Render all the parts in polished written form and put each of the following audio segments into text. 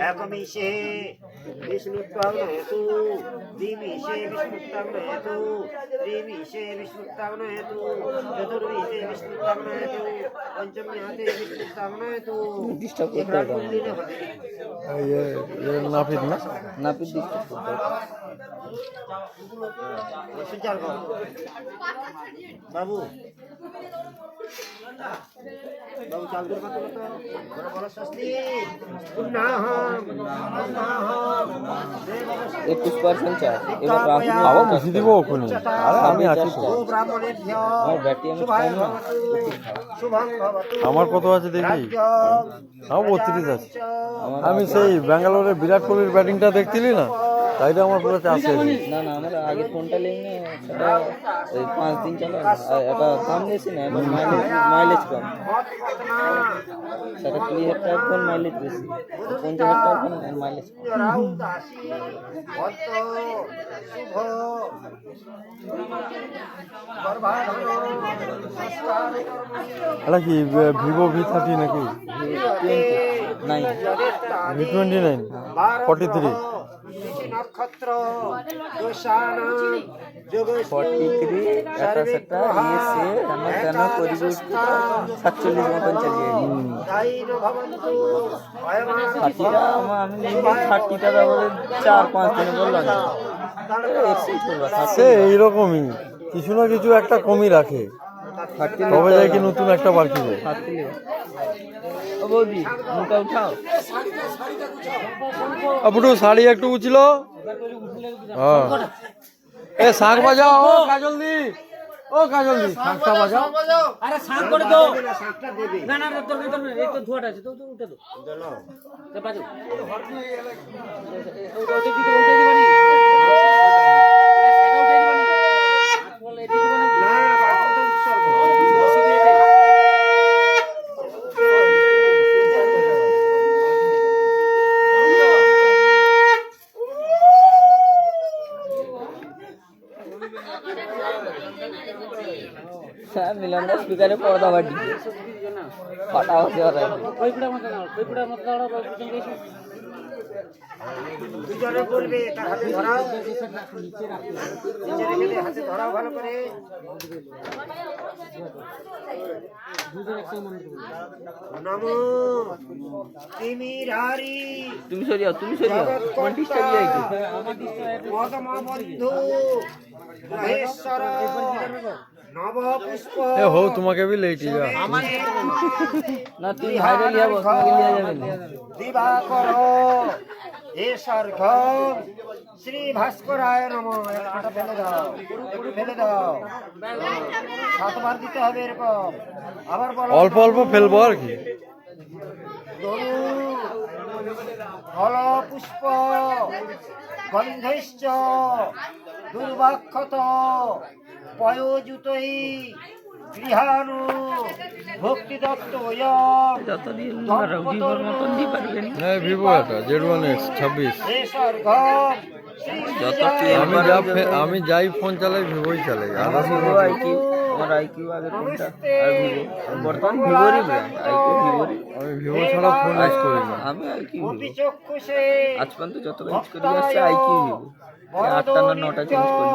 एकमिषे विष्णुत्वं हेतु द्विमिषे विष्णुत्वं हेतु त्रिमिषे विष्णुत्वं हेतु चतुर्मिषे विष्णुत्वं हेतु पंचम्याते विष्णुत्वं हेतु डिस्टर्ब करते हैं ये नापित ना नापित डिस्टर्ब करते सुचार करो बाबू बाबू चाल दूर मत बोलो बड़ा बड़ा सस्ती पुन्नाह 21% চাই এবার রাখি আবার বেশি দিব ওখানে আরে আমি আছি তো ও ব্রাহ্মণেভ্য আমার ব্যাটি আমি চাই না শুভং ভবতু আমার কত আছে দেখি আমার 32 আছে আমি সেই ব্যাঙ্গালোরের বিরাট কোহলির ব্যাটিংটা দেখছিলি না তাইটা আমার পুরো চাষ আছে না না আমার আগে ফোনটা লেনে সেটা 5 দিন চলে এটা দাম নিয়েছি না এবার মাইলেজ কম সেটা ক্লিয়ারটা কোন মাইলেজ বেশি 50 টাকা কোন মাইলেজ রাউ দাসী ভক্ত শুভ বরবাধন সংস্কার এটা কি ভিভো V30 নাকি V29 43 নক্ষত্র দোষান যোগ 43 এটা সেটা ইয়েছে আমরা কেন করি 47 মতন চালিয়ে দাইর ভবন্তু ছাতিটা আমি 30টা বলে 4-5 দিনে বললাম সে এইরকমই কিছু না কিছু একটা কমই রাখে তবে যাই কি নতুন একটা বার কিনে ও বৌদি মুখটা উঠাও আপুটু শাড়ি একটু উছিল হ্যাঁ এ শাক বাজাও ও কাজল দি শাকটা বাজাও আরে শাক করে দাও শাকটা দেবে না না তোর এই তো ধোয়াটা আছে তো উঠে দাও চলো তো বাজু ওটা উঠে দিবানি না বাকি উৎসর্গ মিলন দাস স্পিকারে পর্দা বাটি ফাটা হচ্ছে ওরা কইপুড়া মত দাও দুজনে বলবে তার হাতে ধরাও নিচে রেখে হাতে ধরাও ভালো করে নমো তিমিরারি তুমি সরিয়াও কোন ডিস্টার্ব যাইছো মদমা বন্ধু মহেশ্বর নব পুষ্প এ হো তোমাকে भी लेटी जा না তুই হাইরে লিয়া বস তোমাকে লিয়া যাবে না দিবাকর এ স্বর্গ শ্রী ভাস্করায় নমঃ একটা ফেলে দাও 7 বার দিতে হবে এরকম আবার বলো অল্প অল্প ফেলবো আর কি ফল পুষ্প গন্ধৈশ্চ দুর্বাক্ষত পয়োজুতৈ গৃহাণু ভক্তি দত্ত যতদিন ভিভোর মতন দি পারবেন হ্যাঁ ভিভো এটা Z1X 26 আমি যাই ফোন চালাই ভিভোই চালাই আর ভিভো আইকিউ আমার আইকিউ আগে কোনটা আর ভিভো বর্তমান ভিভোরই ব্র্যান্ড আইকিউ ভিভোরই আমি ভিভো ছাড়া ফোন ইউজ করি না আমি আইকিউ আজ পর্যন্ত যত ইউজ করি আসছে আইকিউ ভিভো 8টা না 9টা চেঞ্জ করি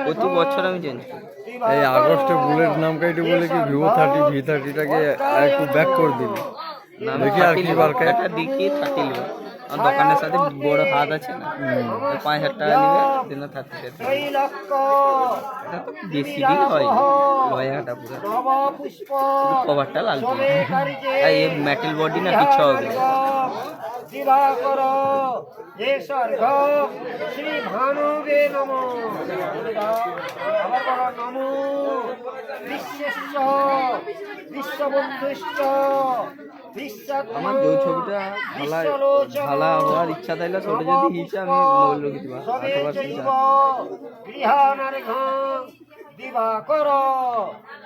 প্রতি বছর আমি চেঞ্জ করি এই আগস্টে বুলেট নাম কাইটে বলে কি ভিভো 30 V30টাকে একটু ব্যাক করে দিবি দেখি আর কি বার কাই এটা দেখি 30 লিও আর দোকানের সাথে বড় হাত আছে না 5000 টাকা নিবে দিন 30 এটা তো বেশি দিন হয় লয়াটা পুরো কভারটা লাগবে এই মেটাল বডি না কিছু হবে দিবাকর হে স্বর্গ শ্রী ভানুবে নমঃ আবার বলো নমো বিশ্বেশ্চ বিশ্ববন্ধুশ্চ আমার যে ছবিটা ভালো হওয়ার ইচ্ছা তাইলে ছোট যদি হিসে আমি মূল্য দিবা দিবাকর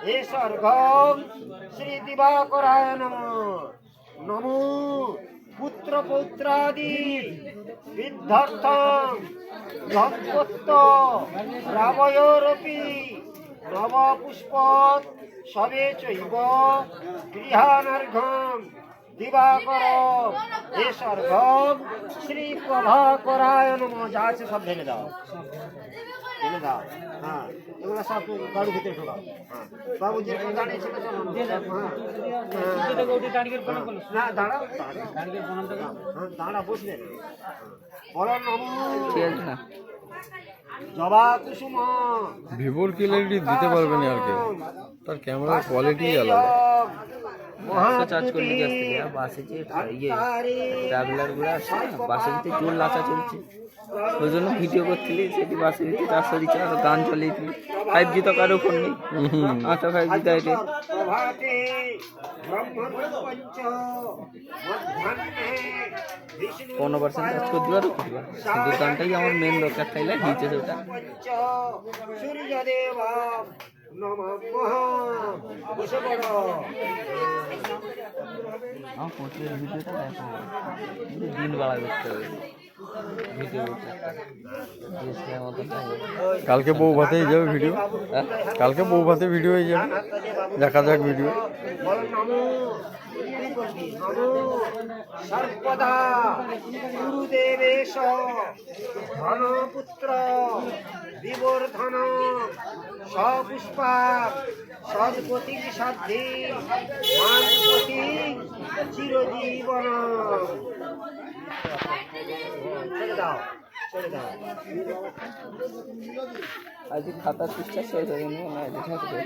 হে স্বর্গ শ্রী দিবাকরায় নমঃ নমো পুত্র পৌত্রাদি বিদ্ধর্থ ধনপত্য রাবয়োরপি নব পুষ্প সবে চৈব গৃহানর্ঘম দিবাকর এ স্বর্গম শ্রী প্রভাকরায় নম। যা আছে সব ঢেলে দাও, ঢেলে দাও। হ্যাঁ, এগুলো সব গাড়ির ভিতরে ঢোকাও। হ্যাঁ, বাবুজি দাঁড়িয়েছিল, চলো না দাঁড়াও, দাঁড়া বসলে বলো নম। ঠিক আছে না? জবা কুসুম ভিভোর ক্যালারিটি দিতে পারবে না আর কেউ, তার ক্যামেরার কোয়ালিটি আলাদা। চার্জ করলে কি আসতে গিয়ে বাসে যে ইয়ে ট্রাভেলার গুলো আসছে না, বাসের ভিতরে জোর লাচা চলছে, ওই জন্য ভিডিও করছিলি সেটি বাসের ভিতরে চারশো দিচ্ছে আর গান চালিয়ে দিলি। 5G তো কারো ফোন নেই, আচ্ছা 5G দেয় রে। প্রভাতে ব্রহ্মণ পঞ্চ মধ্যাহ্নে বিষ্ণু 15% চার্জ করে দিবার কিন্তু গানটাই আমার মেন দরকার থাইলে দিয়েছে সেটা। পঞ্চ সূর্যদেব নমঃ। বসে পড়ো। আমার পঁচিশের ভিডিওটা দেখো, দিন বেলা দেখতে হবে ভিডিও করতে। কালকে বউ ভাতেই যাবে ভিডিও, কালকে বউ ভাতে ভিডিও হয়ে যাবে, দেখা যাক ভিডিও। বলো নমো। নমো সর্বদা গুরুদেবেশ ধনপুত্র বিবর্ধন সপুষ্পা সদ্গতি সাধ্যি মানপতি চিরজীবন। ছেড়ে দাও, ছেড়ে দাও। আজ খাতা পৃষ্ঠা শেষ হয়ে গেল না, এটা থাকবে।